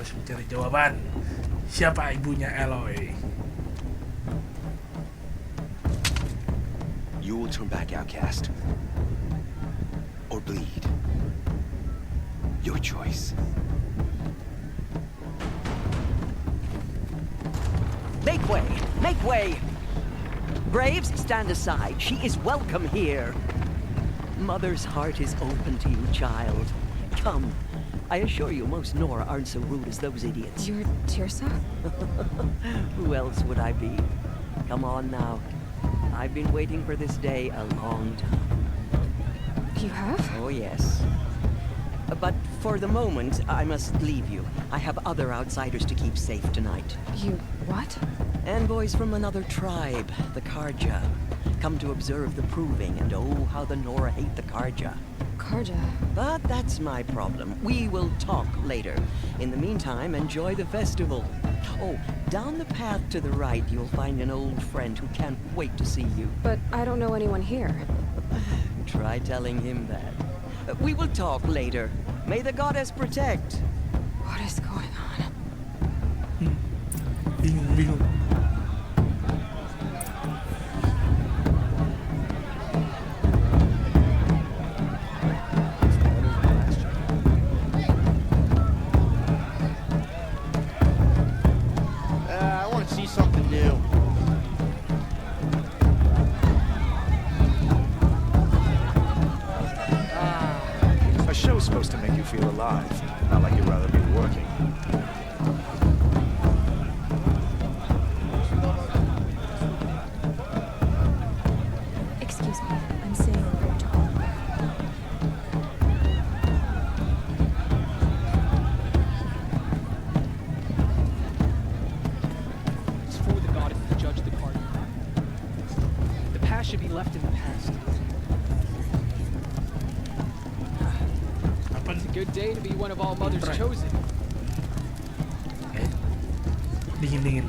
harus mencari jawaban. Siapa ibunya Aloy? You will turn back, outcast. Or bleed. Your choice. Make way! Make way! Braves, stand aside. She is welcome here. Mother's heart is open to you, child. Come. I assure you, most Nora aren't so rude as those idiots. You're Tirsa? Who else would I be? Come on now. I've been waiting for this day a long time. You have? Oh, yes. But for the moment, I must leave you. I have other outsiders to keep safe tonight. You what? Envoys from another tribe, the Karja. Come to observe the proving, and oh, how the Nora hate the Karja. Karja? But that's my problem. We will talk later. In the meantime, enjoy the festival. Oh, down the path to the right, you'll find an old friend who can't wait to see you. But I don't know anyone here. Try telling him that. We will talk later. May the goddess protect. What is going on? Bingung. I want to see something new. A show's supposed to make you feel alive, not like you'd rather be working. Excuse me, I'm saying protocol. It's for the goddess to judge the party. The past should be left in the past. It's a good day to be one of all mothers chosen. Dinginan.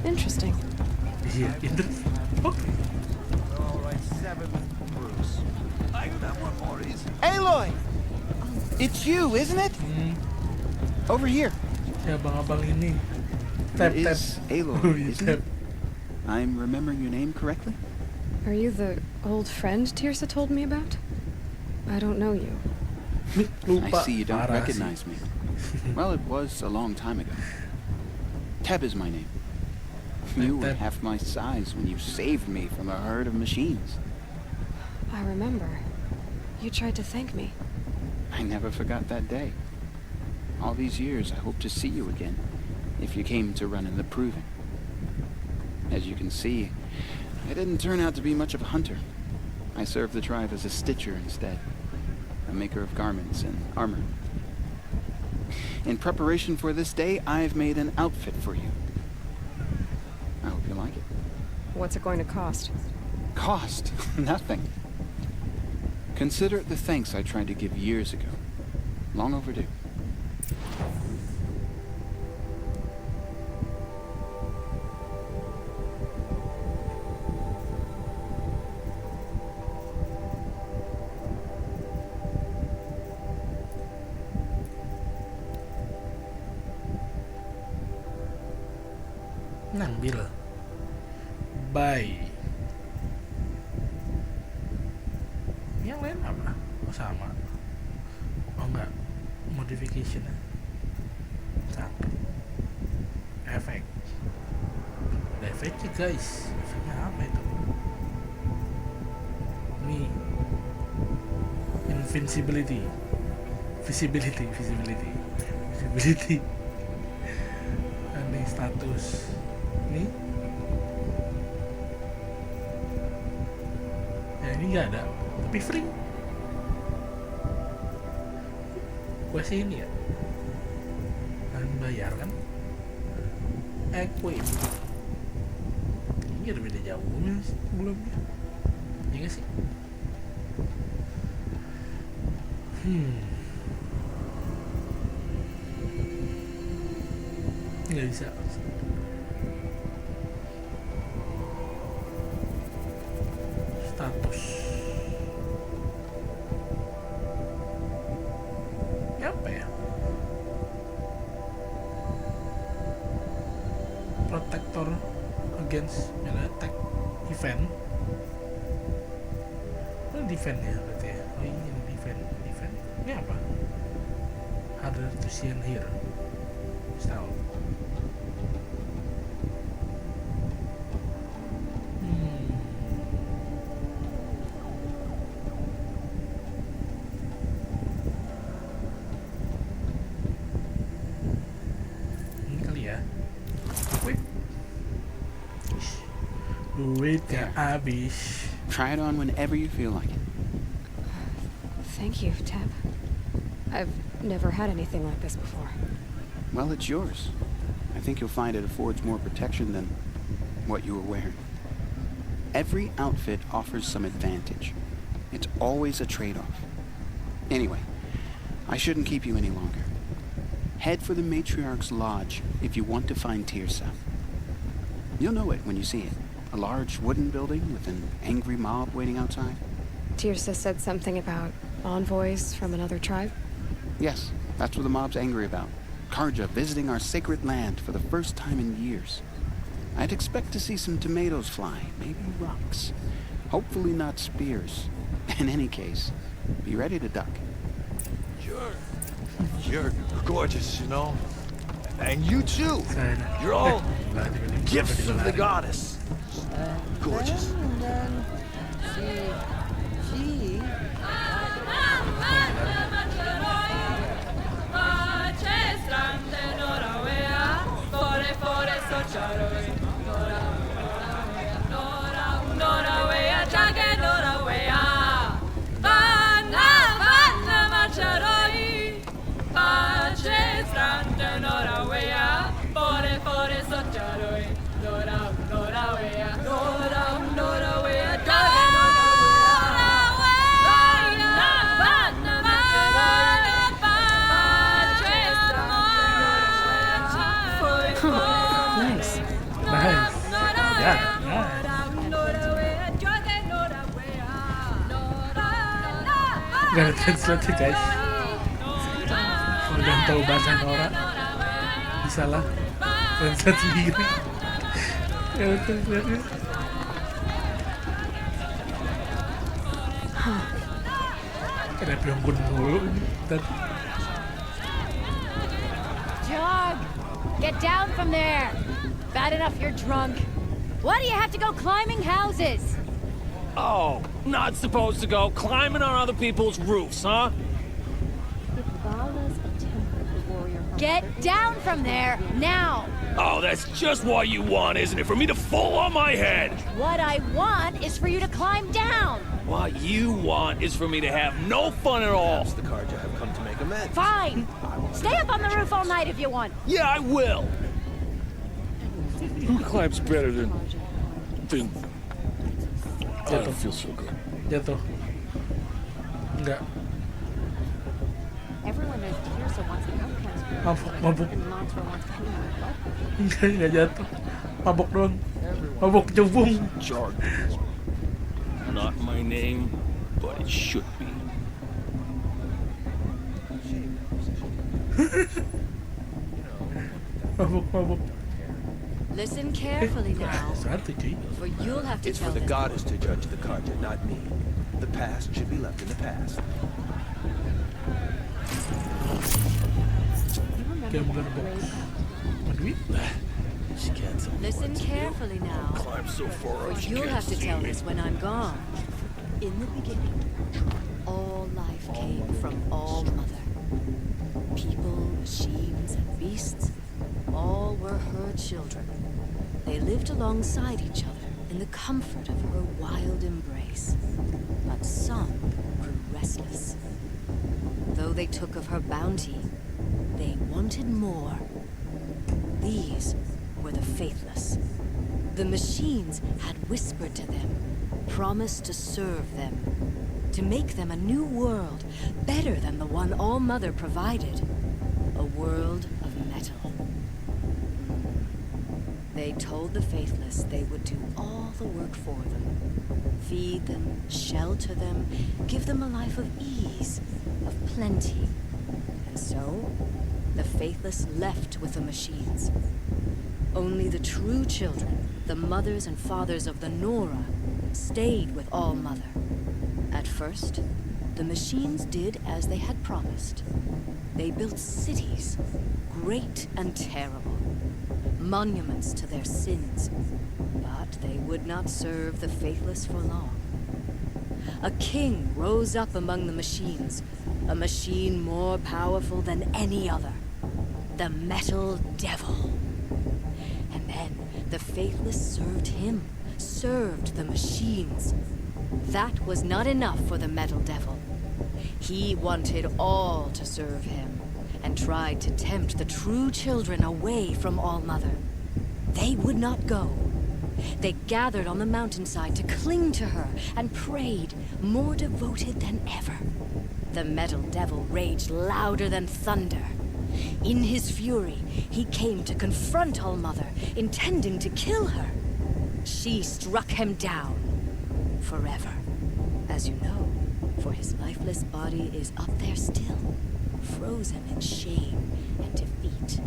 Interesting. Iya, itu. Oke. Alright, 7, Bruce. I got one more easy. Aloy! It's you, isn't it? Over here. Si abang-abang ini. It Tap. is Aloy, Oh, iya, isn't tap. it? I'm remembering your name correctly? Are you the old friend Tirsa told me about? I don't know you. Lupa. I see you don't Parah sih. recognize me. Well, it was a long time ago. Teb is my name. You were Teb. half my size when you saved me from a herd of machines. I remember. You tried to thank me. I never forgot that day. All these years, I hope to see you again, if you came to run in the proving. As you can see, I didn't turn out to be much of a hunter. I served the tribe as a stitcher instead, a maker of garments and armor. In preparation for this day, I've made an outfit for you. I hope you like it. What's it going to cost? Cost? Nothing. Consider it the thanks I tried to give years ago. Long overdue. Ngambil. Bye. Yang lain apa? Oh sama. Oh enggak. Modification. Satu. Efek. Ada efeknya guys. Efeknya apa itu? Ini invincibility. Visibility. Ini status. Ini ya ini nggak ada tapi free gue sih ini ya kan bayar kan equip ini ada beda jauhnya sebelumnya ya nggak sih nggak bisa status. Yap. Chance and attack event. Oh, defend ya berarti ya. Oh ini defend. Ini apa? Harder to see and hear. Style. Ini kali ya. Wait. Duitnya habis. Try it on whenever you feel like it. Thank you, Tab. I've never had anything like this before. Well, it's yours. I think you'll find it affords more protection than what you were wearing. Every outfit offers some advantage. It's always a trade-off. Anyway, I shouldn't keep you any longer. Head for the Matriarch's Lodge if you want to find Tirsa. You'll know it when you see it. A large wooden building with an angry mob waiting outside. Tirsa said something about envoys from another tribe. Yes, that's what the mob's angry about. Karja visiting our sacred land for the first time in years. I'd expect to see some tomatoes fly, maybe rocks. Hopefully not spears. In any case, be ready to duck. You're gorgeous, you know? And you too! Saya You're all Lari. gifts from the goddess. Gorgeous. Nice. Nice. Ya, nice. Gak ada translate sih guys. Kalau udah tahu bahasa Nora, bisa lah translate sendiri. Ya betul lihat. Ada piongkun mulu ini. Dan Jog! Get down from there! Bad enough you're drunk. Why do you have to go climbing houses? Oh, not supposed to go climbing on other people's roofs, huh? Get down from there, now! Oh, that's just what you want, isn't it? For me to fall on my head! What I want is for you to climb down! What you want is for me to have no fun at all. The Karja have come to make amends. Fine! Stay up on the roof all night if you want. Yeah, I will. Who climbs better than... I don't feel so good. jatuh. Enggak. Everyone knows Tirsa wants the outcast. Mabuk. And Mantra wants Penny. Enggak jatuh. Mabuk doang. Mabuk cebung. Jargon. Not my name, but it should be. Mabuk. Listen carefully now, Satu cuy. for you'll have to It's for tell the this. goddess to judge the Karja, not me. The past should be left in the past. Kayak bukan box. Duit. She can't tell me Listen what to do. carefully now, Climb so far for up she you'll can't have to see tell me. this when I'm gone. In the beginning, all life came from All Mother. People, machines, and beasts, all were her children. They lived alongside each other in the comfort of her wild embrace. But some grew restless. Though they took of her bounty, they wanted more. These were the faithless. The machines had whispered to them, promised to serve them, to make them a new world, better than the one All Mother provided. A world of metal. They told the faithless they would do all the work for them. Feed them, shelter them, give them a life of ease, of plenty. And so, the faithless left with the machines. Only the true children, the mothers and fathers of the Nora, stayed with All Mother. At first, the machines did as they had promised. They built cities, great and terrible, monuments to their sins. But they would not serve the faithless for long. A king rose up among the machines, a machine more powerful than any other. The Metal Devil. And then the faithless served him, served the machines. That was not enough for the Metal Devil. He wanted all to serve him, and tried to tempt the true children away from All Mother. They would not go. They gathered on the mountainside to cling to her and prayed, more devoted than ever. The Metal Devil raged louder than thunder. In his fury, he came to confront All Mother, intending to kill her. She struck him down. Forever. As you know, for his lifeless body is up there still, frozen in shame and defeat.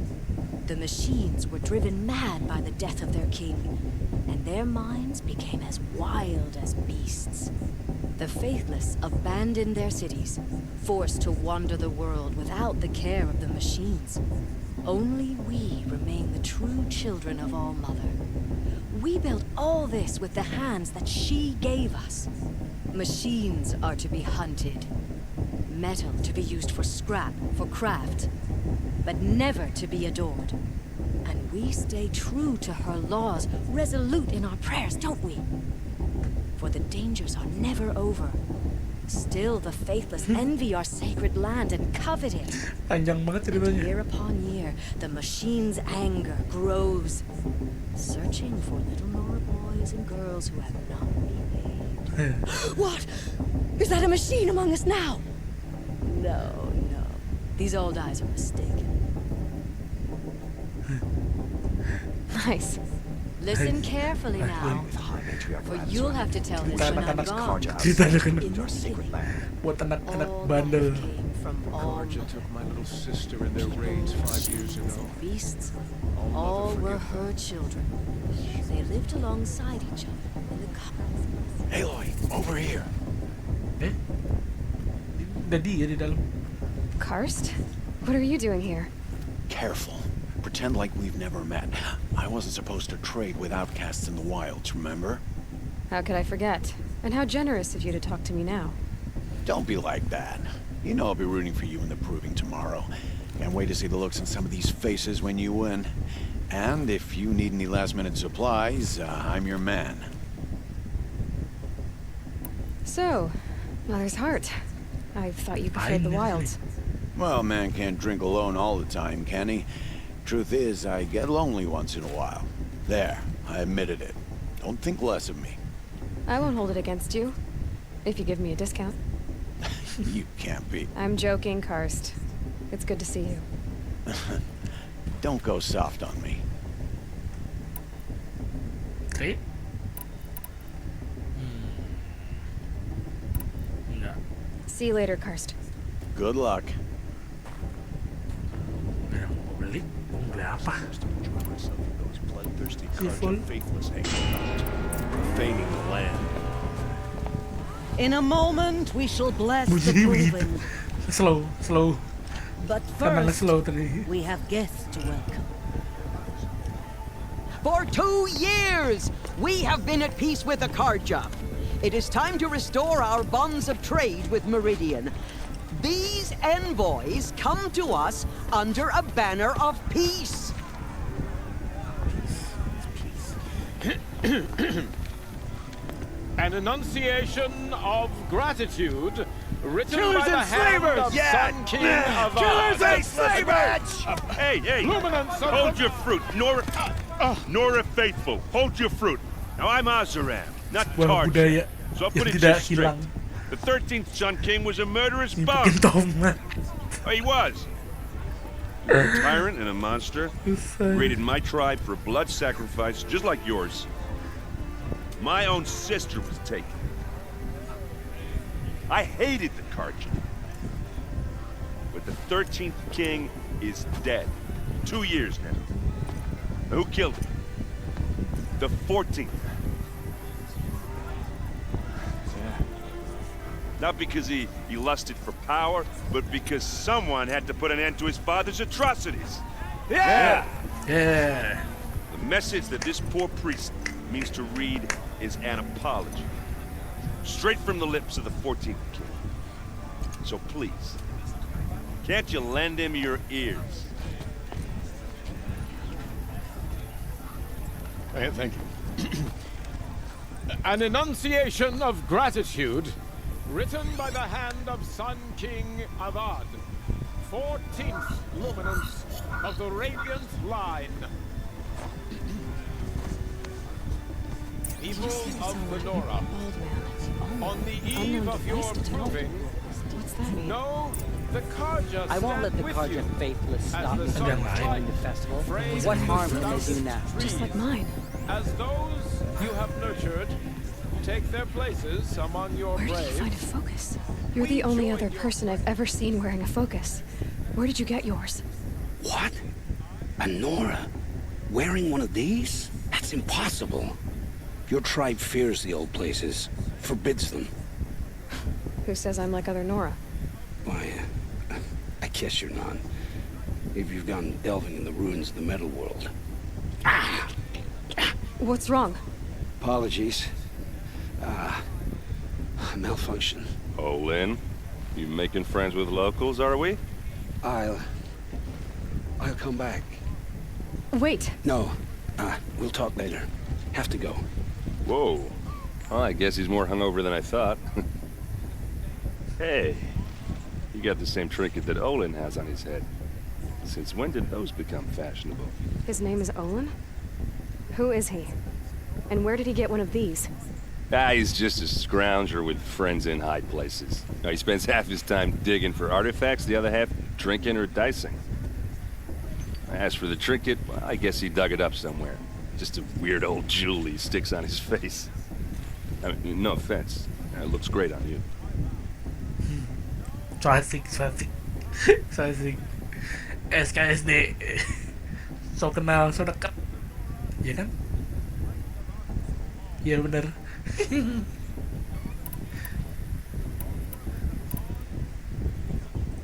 The machines were driven mad by the death of their king, and their minds became as wild as beasts. The faithless abandoned their cities, forced to wander the world without the care of the machines. Only we remain the true children of All Mother. We built all this with the hands that she gave us. Machines are to be hunted. Metal to be used for scrap, for craft. But never to be adored. And we stay true to her laws, resolute in our prayers, don't we? For the dangers are never over. Still the faithless envy our sacred land and covet it. Panjang banget And ceritanya. year upon year, the machine's anger grows, searching for little Nora boys and girls who have not repaid. What? Is that a machine among us now? No, no. These old eyes are mistaken. Nice. Listen carefully now, With high matriarch for lands you'll running have to tell this Bukan when I'm anak-anak gone. Ceritanya kan in your sacred land. buat anak-anak All bandel. life came from all Karja mother. took my little sister in their raids 5 years ago. Beasts, All all Mother were forgive her children. They lived alongside each other in the commons. Aloy, over here. Eh? Udah dia di dalam. Karst? What are you doing here? Careful. Pretend like we've never met. I wasn't supposed to trade with outcasts in the wilds, remember? How could I forget? And how generous of you to talk to me now. Don't be like that. You know I'll be rooting for you in the proving tomorrow. Can't wait to see the looks on some of these faces when you win. And if you need any last-minute supplies, I'm your man. So, Mother's Heart. I thought you preferred the wilds. Well, man can't drink alone all the time, can he? Truth is, I get lonely once in a while. There, I admitted it. Don't think less of me. I won't hold it against you. If you give me a discount. You can't be. I'm joking, Karst. It's good to see you. Don't go soft on me. Oke. Enggak. See you later, Karst. Good luck. Udah mau beli? Mau beli apa? Enjoy myself with those bloodthirsty Full. Karja faithless hanging about, profaning the land. In a moment, we shall bless the Bunyinya begitu. proven. Slow. But Karena first, slow tadi. we have guests to welcome. For 2 years, we have been at peace with Akhirnya. It is time to restore our bonds of trade with Meridian. These envoys come to us under a banner of peace. An enunciation of gratitude written Killers by the and hand slavers! of Yeah! Sun King of Killers and slavers! Hey! Luminance of Hold the- your fruit, Nora Faithful. Hold your fruit. Now I'm Azaram, not Sebuah budaya Tarja. So I'll yang put it tidak just straight. hilang. The 13th Sun King was a murderous bum. Nimpukin tomat. Oh, he was. He was a tyrant and a monster. Raided my tribe for blood sacrifice, just like yours. My own sister was taken. I hated the Karja. But the 13th king is dead. 2 years now. Who killed him? The 14th. Yeah. Not because he lusted for power, but because someone had to put an end to his father's atrocities. Yeah! Yeah. The message that this poor priest means to read is an apology. Straight from the lips of the 14th king. So please, can't you lend him your ears? Thank you. An enunciation of gratitude, written by the hand of Sun King Avad, 14th luminance of the Radiant Line. People of the Nora, on the eve of your proving, What's that mean? know the Karja I won't let the stand with Karja you faithless stop me as the from sun enjoying the festival. What harm can they do now? Just like mine. As those you have nurtured take their places among your Where did you find a braves, focus? You're the only other person I've ever seen wearing a focus. Where did you get yours? What? A Nora? Wearing one of these? That's impossible. Your tribe fears the old places, forbids them. Who says I'm like other Nora? Why, I guess you're not. If you've gone delving in the ruins of the metal world. What's wrong? Apologies. Malfunction. Oh, Lynn, you making friends with locals, are we? I'll come back. Wait. No, we'll talk later. Have to go. Whoa. Well, I guess he's more hungover than I thought. Hey, you got the same trinket that Olin has on his head. Since when did those become fashionable? His name is Olin? Who is he? And where did he get one of these? He's just a scrounger with friends in high places. He spends half his time digging for artifacts, the other half drinking or dicing. As for the trinket, well, I guess he dug it up somewhere. Just a weird old jewel he sticks on his face. I mean, no offense. It looks great on you. Classic. Classic. SKSD. So kenal, so dekat. Iya kan? Iya bener.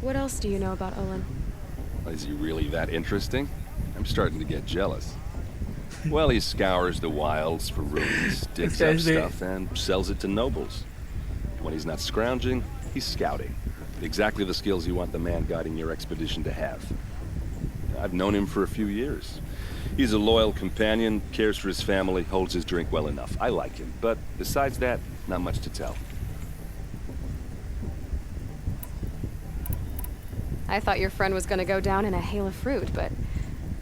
What else do you know about Olin? Is he really that interesting? I'm starting to get jealous. Well, he scours the wilds for ruins, digs up stuff, and sells it to nobles. When he's not scrounging, he's scouting. Exactly the skills you want the man guiding your expedition to have. I've known him for a few years. He's a loyal companion, cares for his family, holds his drink well enough. I like him, but besides that, not much to tell. I thought your friend was gonna go down in a hail of fruit, but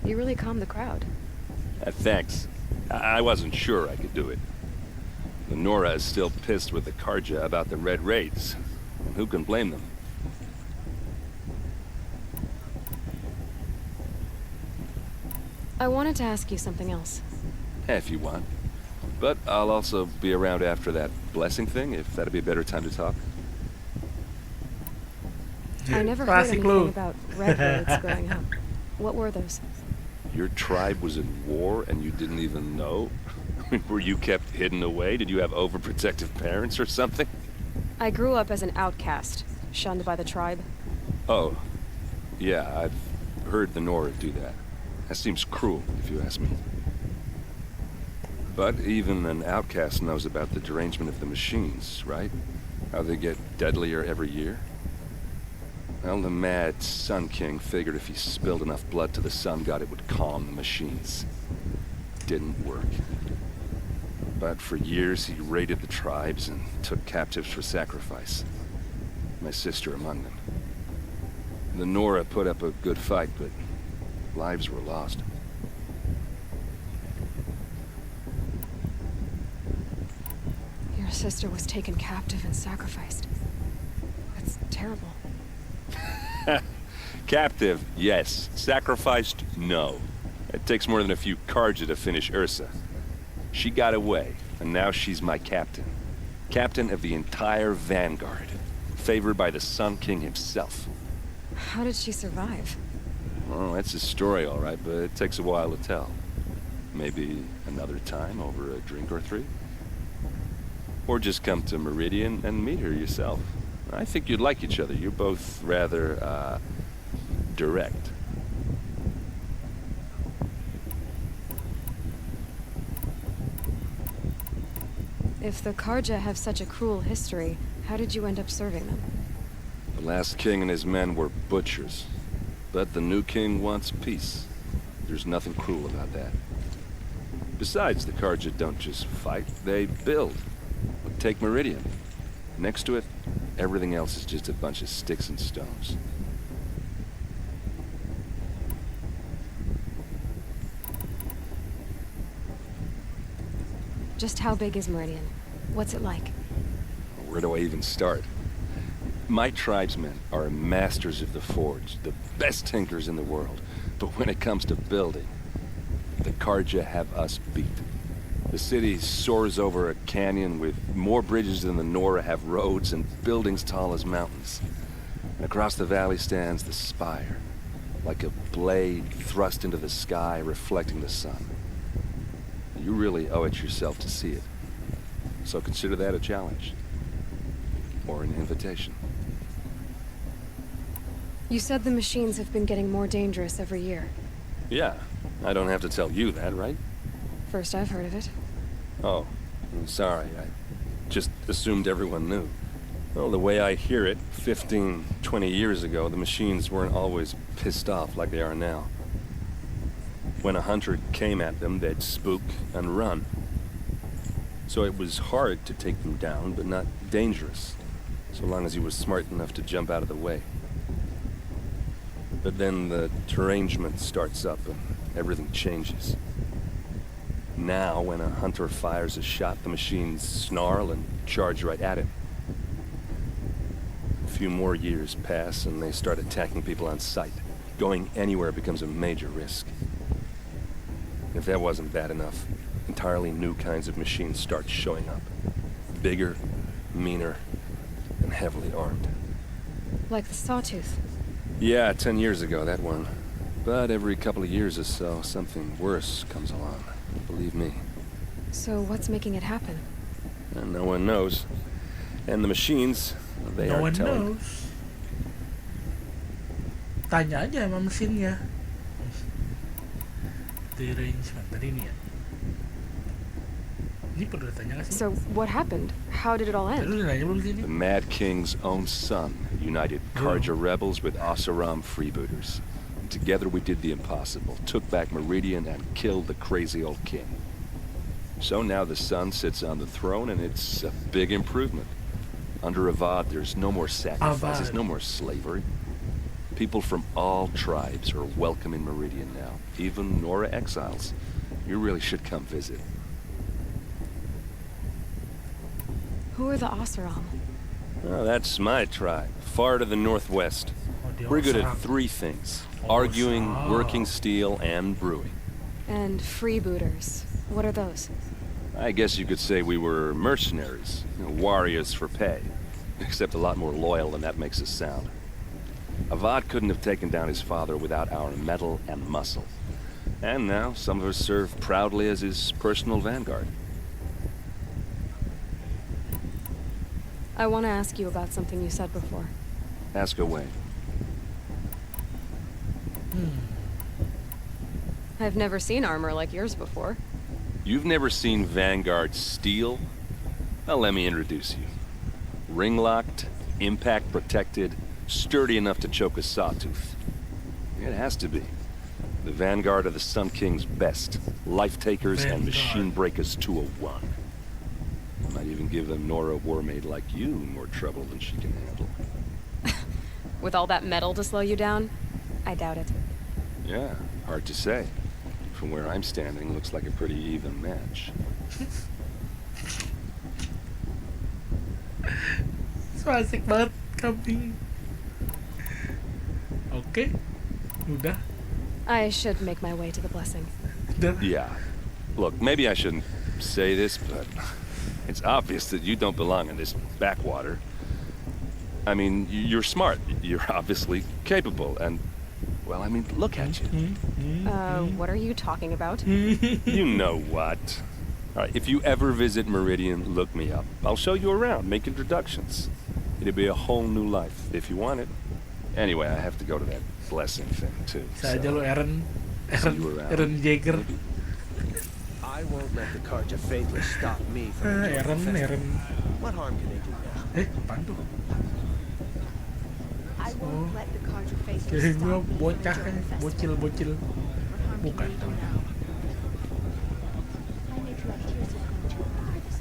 you really calmed the crowd. Thanks. I wasn't sure I could do it. The Nora is still pissed with the Karja about the Red Raids. And who can blame them? I wanted to ask you something else. If you want. But I'll also be around after that blessing thing, if that'd be a better time to talk. I never heard anything about red roads growing up. What were those? Your tribe was in war and you didn't even know? Were you kept hidden away? Did you have overprotective parents or something? I grew up as an outcast, shunned by the tribe. Oh, yeah, I've heard the Nora do that. That seems cruel, if you ask me. But even an outcast knows about the derangement of the machines, right? How they get deadlier every year? Well, the mad Sun King figured if he spilled enough blood to the Sun God, it would calm the machines. Didn't work. But for years, he raided the tribes and took captives for sacrifice. My sister among them. The Nora put up a good fight, but lives were lost. Your sister was taken captive and sacrificed. That's terrible. Captive, yes. Sacrificed, no. It takes more than a few Karja to finish Ursa. She got away, and now she's my captain. Captain of the entire Vanguard. Favored by the Sun King himself. How did she survive? Well, that's a story, all right, but it takes a while to tell. Maybe another time over a drink or three? Or just come to Meridian and meet her yourself. I think you'd like each other. You're both rather, direct. If the Karja have such a cruel history, how did you end up serving them? The last king and his men were butchers. But the new king wants peace. There's nothing cruel about that. Besides, the Karja don't just fight, they build. Take Meridian. Next to it, everything else is just a bunch of sticks and stones. Just how big is Meridian? What's it like? Where do I even start? My tribesmen are masters of the forge, the best tinkers in the world. But when it comes to building, the Karja have us beat. The city soars over a canyon with more bridges than the Nora have roads and buildings tall as mountains. And across the valley stands the spire, like a blade thrust into the sky reflecting the sun. You really owe it yourself to see it. So consider that a challenge. Or an invitation. You said the machines have been getting more dangerous every year. Yeah, I don't have to tell you that, right? First I've heard of it. Oh, I'm sorry. I just assumed everyone knew. Well, the way I hear it, 15, 20 years ago, the machines weren't always pissed off like they are now. When a hunter came at them, they'd spook and run. So it was hard to take them down, but not dangerous, so long as he was smart enough to jump out of the way. But then the derangement starts up and everything changes. Now, when a hunter fires a shot, the machines snarl and charge right at him. A few more years pass and they start attacking people on sight. Going anywhere becomes a major risk. If that wasn't bad enough, entirely new kinds of machines start showing up. Bigger, meaner, and heavily armed. Like the Sawtooth. Yeah, 10 years ago, that one. But every couple of years or so, something worse comes along. Believe me. So what's making it happen? And no one knows. And the machines, they No are one telling. knows. Tanya aja sama mesinnya. Derangement tadi ini ya. Ini perlu ditanya nggak sih? So what happened? How did it all Tadi end? lu udah nanya belum sih ini? The Mad King's own son united Karja rebels with Oseram freebooters. Together we did the impossible, took back Meridian and killed the crazy old king. So now the son sits on the throne and it's a big improvement. Under Avad, there's no more sacrifices, no more slavery. People from all tribes are welcome in Meridian now, even Nora exiles. You really should come visit. Who are the Oseram? Oh, that's my tribe, far to the northwest. We're good at three things. Arguing, working steel, and brewing. And freebooters. What are those? I guess you could say we were mercenaries, warriors for pay. Except a lot more loyal than that makes us sound. Avad couldn't have taken down his father without our metal and muscle. And now some of us serve proudly as his personal vanguard. I want to ask you about something you said before. Ask away. I've never seen armor like yours before. You've never seen Vanguard steel? Well, let me introduce you. Ring-locked, impact-protected, sturdy enough to choke a sawtooth. It has to be. The Vanguard are the Sun King's best. Life-takers and machine breakers to a one. Might even give a Nora warmaid like you more trouble than she can handle. With all that metal to slow you down? I doubt it. Yeah, hard to say. From where I'm standing, looks like a pretty even match. So asik banget kambing. Oke, udah. I should make my way to the blessing. Yeah. Look, maybe I shouldn't say this, but it's obvious that you don't belong in this backwater. I mean, you're smart. You're obviously capable, and Well, I mean, look at you. What are you talking about? You know what. All right, if you ever visit Meridian, look me up. I'll show you around, make introductions. It'll be a whole new life, if you want it. Anyway, I have to go to that blessing thing, too. Saja lo Eren Jaeger. I won't let the Carja Faithless stop me from enjoying the festival. What harm can they do now? Apaan tuh? I won't let the Carja Faithless Kayaknya stop me from bocah enjoying the festival. bocil. What harm can Bukan. they do now? I make you Akhirnya this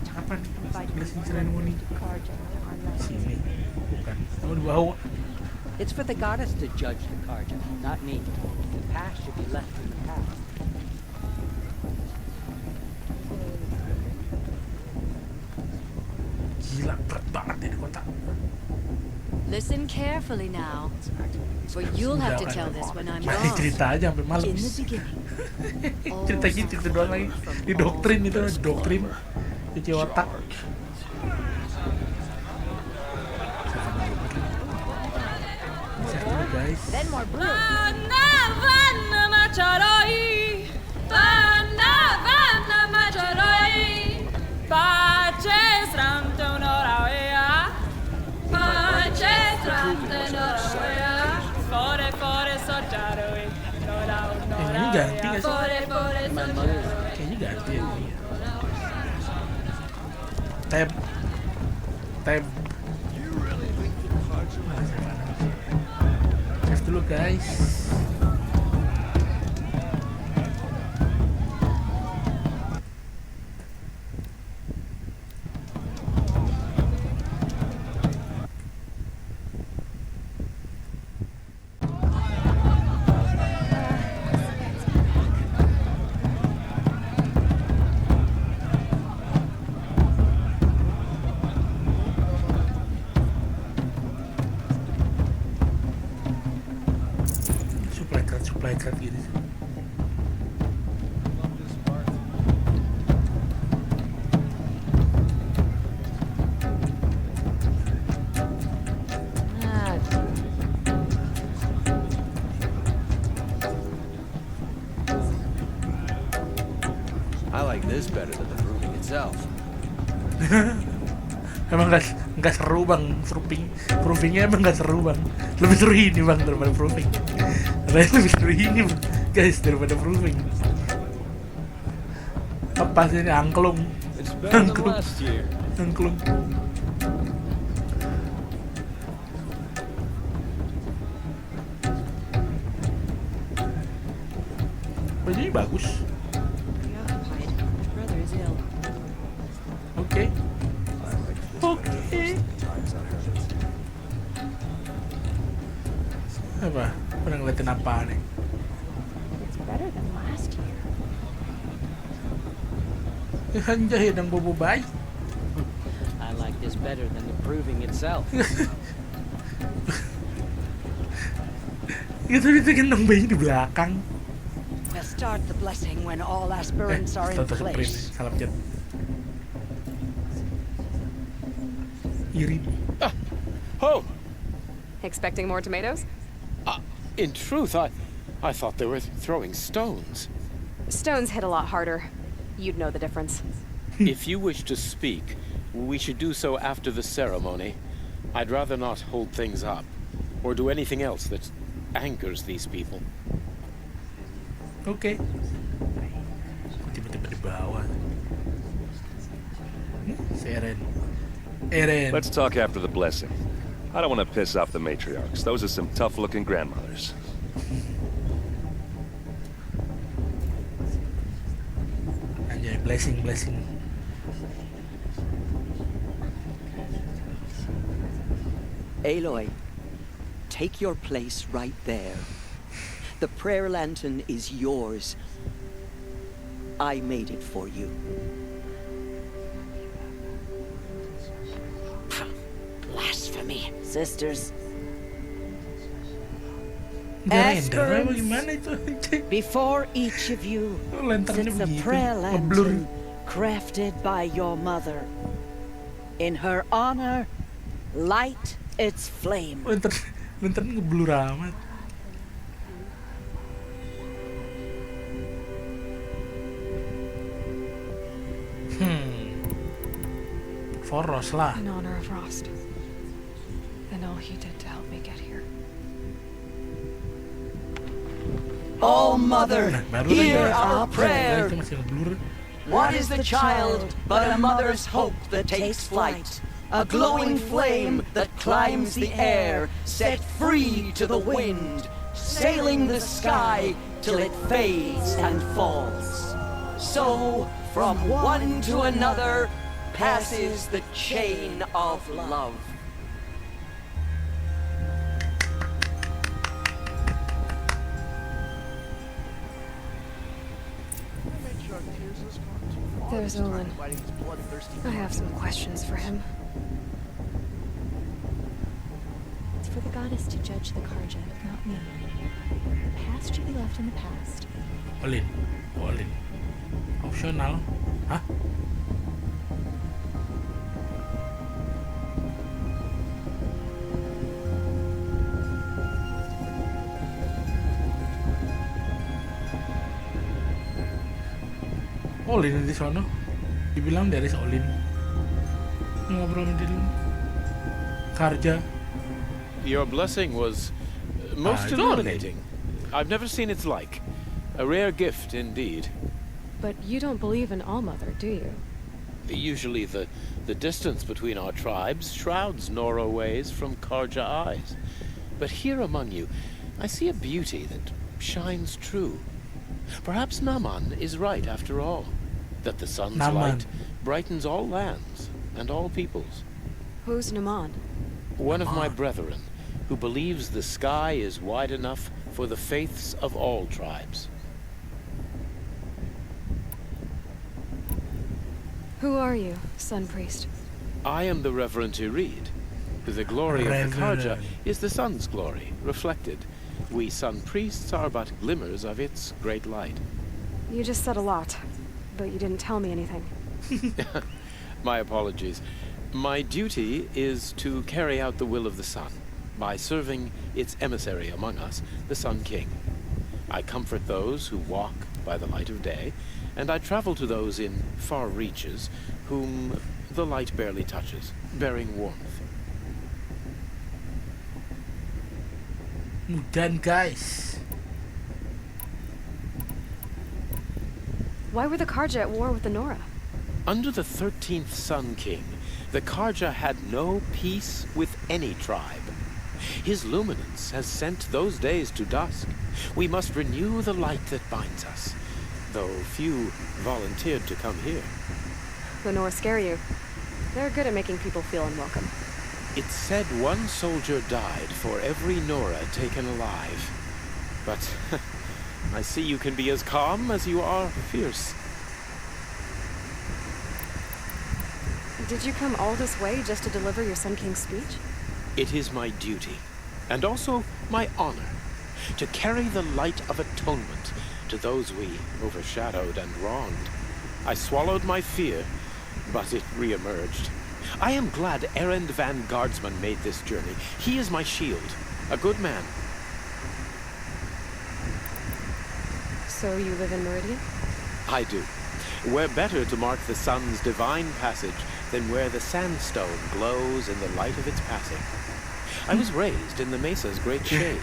time. Kapan? Inviting Blessing one ceremony. to Carja on land. Sini. Bukan. Oh, di bawah. It's for the goddess to judge the Carja, not me. The past should be left in the past. Gila, berat banget ya di kota. Listen carefully now, for you'll have to tell this when I'm Masih gone. cerita aja sampai malam. In the beginning, Cerita gitu doang lagi. Didoktrin itu, doktrin. Cuci otak. Guys. then more blue. Ini ganti nggak sih? Kayaknya ganti ya. Tab. Save dulu guys. Supply card gini sih. I like this better than the proving itself. Emang nggak seru bang, provingnya emang nggak seru bang. Lebih seru ini bang daripada proving. Lebih seru ini bang, guys daripada proving. Apa sih ini angklung? Angklung. Bajunya bagus. Oke. Apa? Pernah ngeliatin apa nih? It's better than last year. Anjay, yang bobo bayi. I like this better than the proving itself. Itu gendong bayi di belakang. We'll start the blessing when all aspirants are in place. Salam chat. Iri. Oh! Expecting more tomatoes? In truth, I thought they were throwing stones. Stones hit a lot harder. You'd know the difference. If you wish to speak, we should do so after the ceremony. I'd rather not hold things up, or do anything else that angers these people. Okay. Tiba-tiba di bawah. Eren. Let's talk after the blessing. I don't want to piss off the matriarchs. Those are some tough-looking grandmothers. Anjay, blessing. Aloy, take your place right there. The prayer lantern is yours. I made it for you. Blasphemy, sisters. Aspirants, before each of you sits a prayer lantern crafted by your mother. In her honor, light its flame. Lantern ngeblur amat. Foros lah. In honor of Rost. And all he did to help me get here. Oh, Mother, hear our prayer. Itu masih ngeblur. What is the child but a mother's hope that takes flight? A glowing flame that climbs the air, set free to the wind, sailing the sky till it fades and falls. So, from one to another, passes the chain of love. There's Olin. I have some questions for him. It's for the goddess to judge the Karja, not me. The past should be left in the past. Olin. Opsional. Hah? Olin di sono. Dibilang dari Olin. Ngobrol sama dia. Karja. Your blessing was most illuminating. I've never seen its like. A rare gift indeed. But you don't believe in Allmother, do you? Usually the distance between our tribes shrouds Nora ways from Karja eyes. But here among you, I see a beauty that shines true. Perhaps Naman is right after all, that the sun's light brightens all lands and all peoples. Who's Naman? One of my brethren, who believes the sky is wide enough for the faiths of all tribes. Who are you, Sun Priest? I am the Reverend Irid. The glory of the Karja is the sun's glory, reflected. We Sun Priests are but glimmers of its great light. You just said a lot, but you didn't tell me anything. My apologies. My duty is to carry out the will of the sun by serving its emissary among us, the Sun King. I comfort those who walk by the light of day, and I travel to those in far reaches whom the light barely touches, bearing warmth. Mudan, guys. Why were the Karja at war with the Nora? Under the 13th Sun King, the Karja had no peace with any tribe. His luminance has sent those days to dusk. We must renew the light that binds us, though few volunteered to come here. The Nora scare you. They're good at making people feel unwelcome. It's said one soldier died for every Nora taken alive. But I see you can be as calm as you are fierce. Did you come all this way just to deliver your Sun King's speech? It is my duty, and also my honor, to carry the light of atonement to those we overshadowed and wronged. I swallowed my fear, but it re-emerged. I am glad Erend van Guardsman made this journey. He is my shield, a good man. So you live in Meridian? I do. Where better to mark the sun's divine passage than where the sandstone glows in the light of its passing. I was raised in the Mesa's great shade,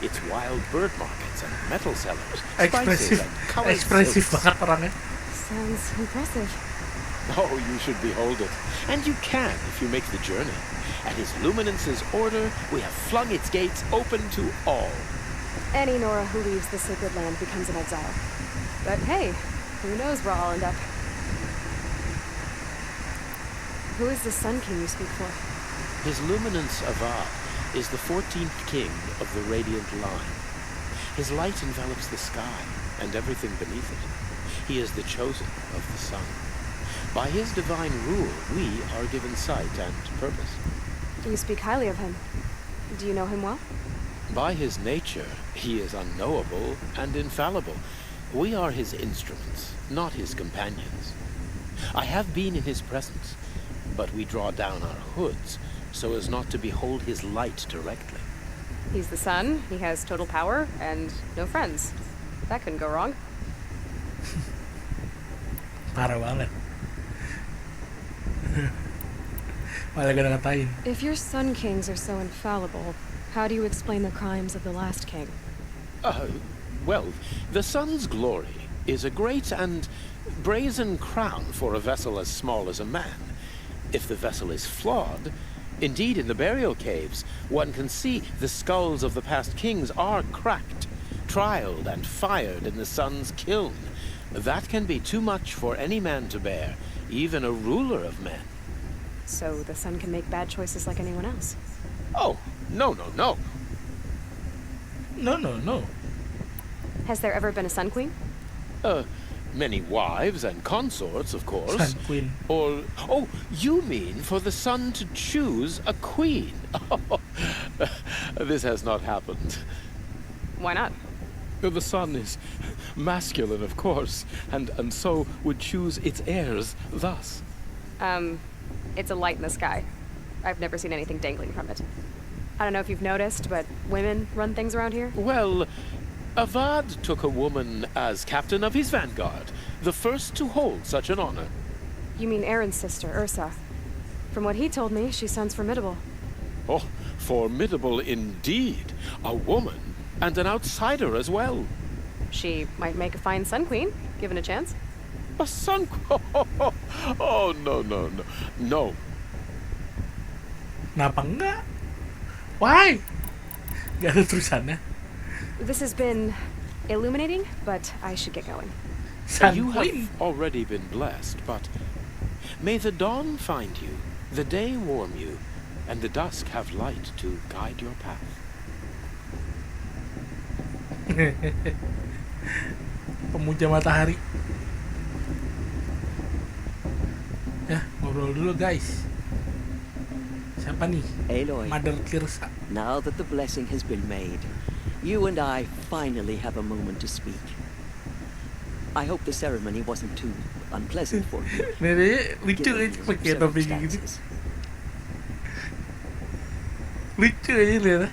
its wild bird markets and metal sellers, spices and colored Ekspresif silks. banget orangnya. Sounds impressive. Oh, you should behold it. And you can if you make the journey. At His Luminance's order, we have flung its gates open to all. Any Nora who leaves the sacred land becomes an exile. But hey, who knows where I'll end up. Who is the Sun King you speak for? His Luminance Avad is the 14th king of the Radiant Line. His light envelops the sky and everything beneath it. He is the chosen of the sun. By his divine rule, we are given sight and purpose. You speak highly of him. Do you know him well? By his nature, he is unknowable and infallible. We are his instruments, not his companions. I have been in his presence, but we draw down our hoods so as not to behold his light directly. He's the sun, he has total power, and no friends. That couldn't go wrong. Parah banget. Malah gak ngatain. If your Sun Kings are so infallible, how do you explain the crimes of the last king? Well, the sun's glory is a great and brazen crown for a vessel as small as a man. If the vessel is flawed, indeed in the burial caves, one can see the skulls of the past kings are cracked, trialed and fired in the sun's kiln. That can be too much for any man to bear, even a ruler of men. So the sun can make bad choices like anyone else? Oh, no. No. Has there ever been a Sun Queen? Many wives and consorts, of course. Sun Queen. Or, oh, you mean for the sun to choose a queen? This has not happened. Why not? The sun is masculine, of course, and so would choose its heirs thus. It's a light in the sky. I've never seen anything dangling from it. I don't know if you've noticed, but women run things around here? Well, Avad took a woman as captain of his vanguard, the first to hold such an honor. You mean Aaron's sister, Ursa. From what he told me, she sounds formidable. Oh, formidable indeed. A woman, and an outsider as well. She might make a fine Sun Queen, given a chance. A sun... Oh, no. No. Kenapa enggak? Why? Gak ada terusannya. This has been illuminating, but I should get going. You have already been blessed, but may the dawn find you, the day warm you, and the dusk have light to guide your path. Pemuja matahari. Ya, ngobrol dulu guys. Siapa nih? Aloy, Mother Kirsa. now that the blessing has been made, you and I finally have a moment to speak. I hope the ceremony wasn't too unpleasant for you. Nenek lucu aja pakai topi gitu. Lucu aja lihat.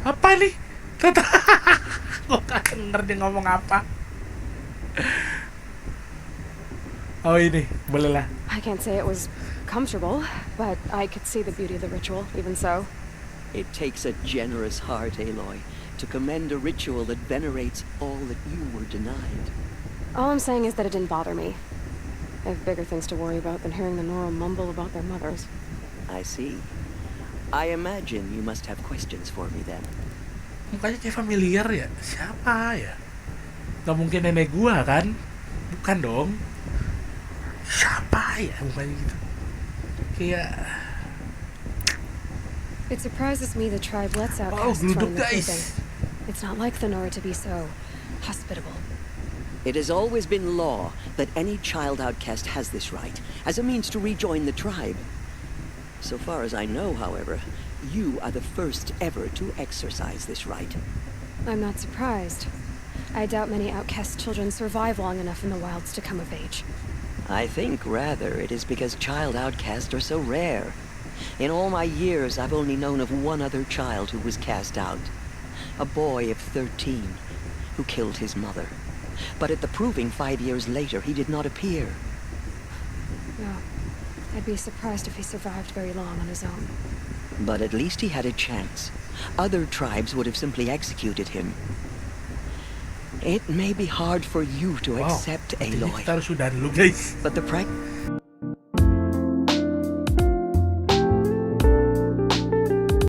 Apa nih? Gue gak denger dia ngomong apa. Oh ini, boleh lah. I can't say it was comfortable, but I could see the beauty of the ritual, even so. It takes a generous heart, Aloy, to commend a ritual that venerates all that you were denied. All I'm saying is that it didn't bother me. I have bigger things to worry about than hearing the Nora mumble about their mothers. I see. I imagine you must have questions for me then. Mukanya kayak familiar ya. Siapa ya? Gak mungkin nenek gua kan? Bukan dong. Siapa ya mukanya gitu? Kayak... It surprises me the tribe lets outcasts run the guys. proving. It's not like the Nora to be so hospitable. It has always been law that any child outcast has this right, as a means to rejoin the tribe. So far as I know, however, you are the first ever to exercise this right. I'm not surprised. I doubt many outcast children survive long enough in the wilds to come of age. I think, rather, it is because child outcasts are so rare. In all my years, I've only known of one other child who was cast out. A boy of 13, who killed his mother. But at the proving 5 years later, he did not appear. No. I'd be surprised if he survived very long on his own. But at least he had a chance. Other tribes would have simply executed him. It may be hard for you to accept, Aloy. Kita harus sudah dulu guys. But the